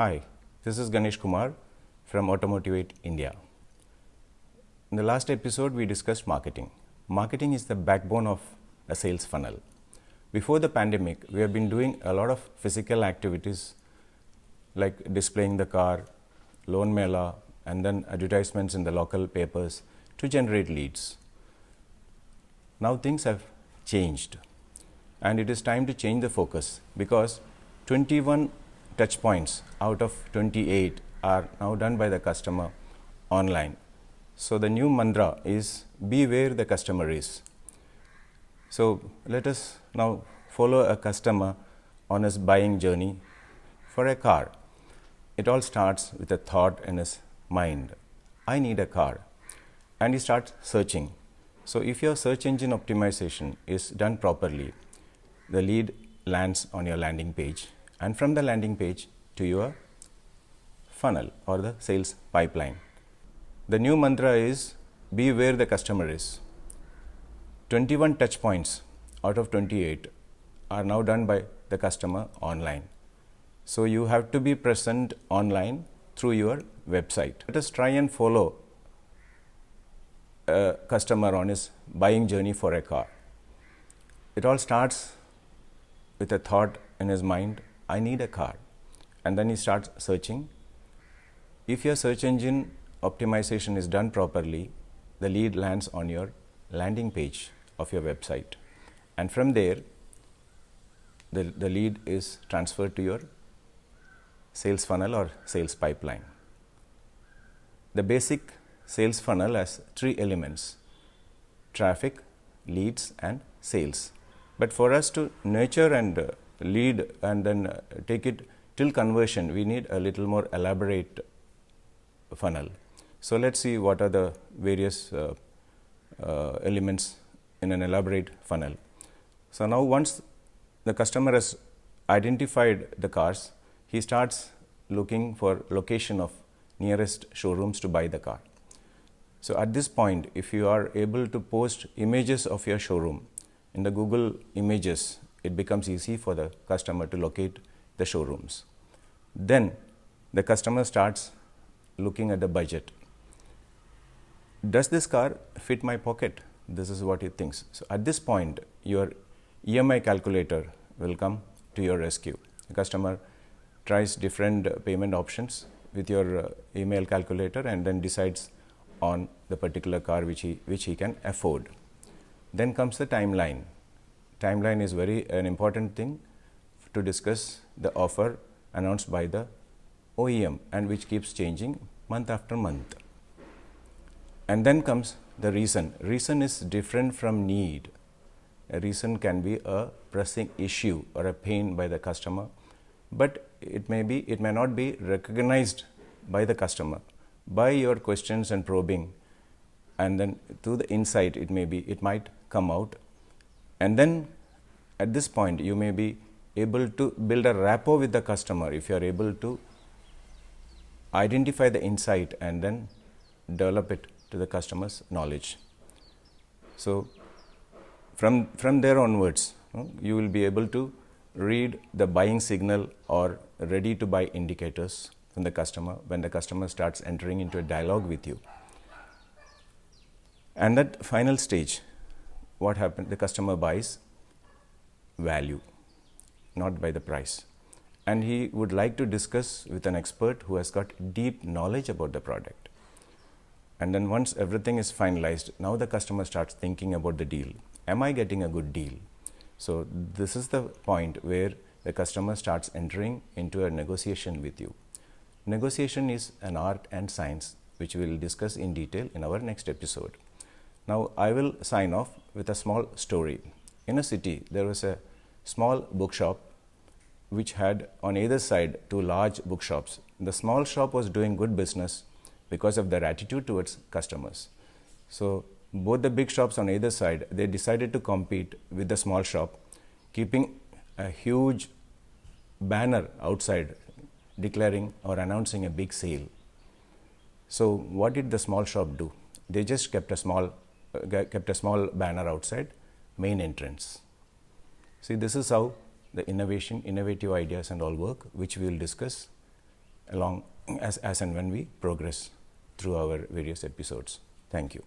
Hi, this is Ganesh Kumar from Automotivate India. In the last episode, we discussed marketing. Marketing is the backbone of a sales funnel. Before the pandemic, we have been doing a lot of physical activities like displaying the car, loan mela, and then advertisements in the local papers to generate leads. Now things have changed and it is time to change the focus because 21 touch points out of 28 are now done by the customer online. So the new mantra is be where the customer is. So let us now follow a customer on his buying journey for a car. It all starts with a thought in his mind. I need a car. And he starts searching. So if your search engine optimization is done properly, the lead lands on your landing page, and from the landing page to your funnel or the sales pipeline. The new mantra is be where the customer is. 21 touch points out of 28 are now done by the customer online. So you have to be present online through your website. Let us try and follow a customer on his buying journey for a car. It all starts with a thought in his mind, I need a car. And then he starts searching. If your search engine optimization is done properly, the lead lands on your landing page of your website. And from there, the lead is transferred to your sales funnel or sales pipeline. The basic sales funnel has three elements: traffic, leads, and sales. But for us to nurture and lead and then take it till conversion, we need a little more elaborate funnel. So let's see what are the various elements in an elaborate funnel. So now once the customer has identified the cars, he starts looking for location of nearest showrooms to buy the car. So at this point, if you are able to post images of your showroom in the Google Images, it becomes easy for the customer to locate the showrooms. Then the customer starts looking at the budget. Does this car fit my pocket? This is what he thinks. So at this point, your EMI calculator will come to your rescue. The customer tries different payment options with your email calculator and then decides on the particular car which he can afford. Then comes the timeline. Timeline is an important thing to discuss the offer announced by the OEM and which keeps changing month after month. And then comes the reason. Reason is different from need. A reason can be a pressing issue or a pain by the customer, but it may not be recognized by the customer. By your questions and probing, and then through the insight, it might come out. And then at this point, you may be able to build a rapport with the customer if you are able to identify the insight and then develop it to the customer's knowledge. So from there onwards, you will be able to read the buying signal or ready to buy indicators from the customer when the customer starts entering into a dialogue with you. And that final stage, what happens? The customer buys value, not by the price. And he would like to discuss with an expert who has got deep knowledge about the product. And then once everything is finalized, now the customer starts thinking about the deal. Am I getting a good deal? So this is the point where the customer starts entering into a negotiation with you. Negotiation is an art and science which we will discuss in detail in our next episode. Now I will sign off with a small story. In a city, there was a small bookshop which had on either side two large bookshops. The small shop was doing good business because of their attitude towards customers. So both the big shops on either side, they decided to compete with the small shop, keeping a huge banner outside declaring or announcing a big sale. So what did the small shop do? They just kept a small banner outside main entrance. See, this is how the innovative ideas and all work, which we will discuss along as and when we progress through our various episodes. Thank you.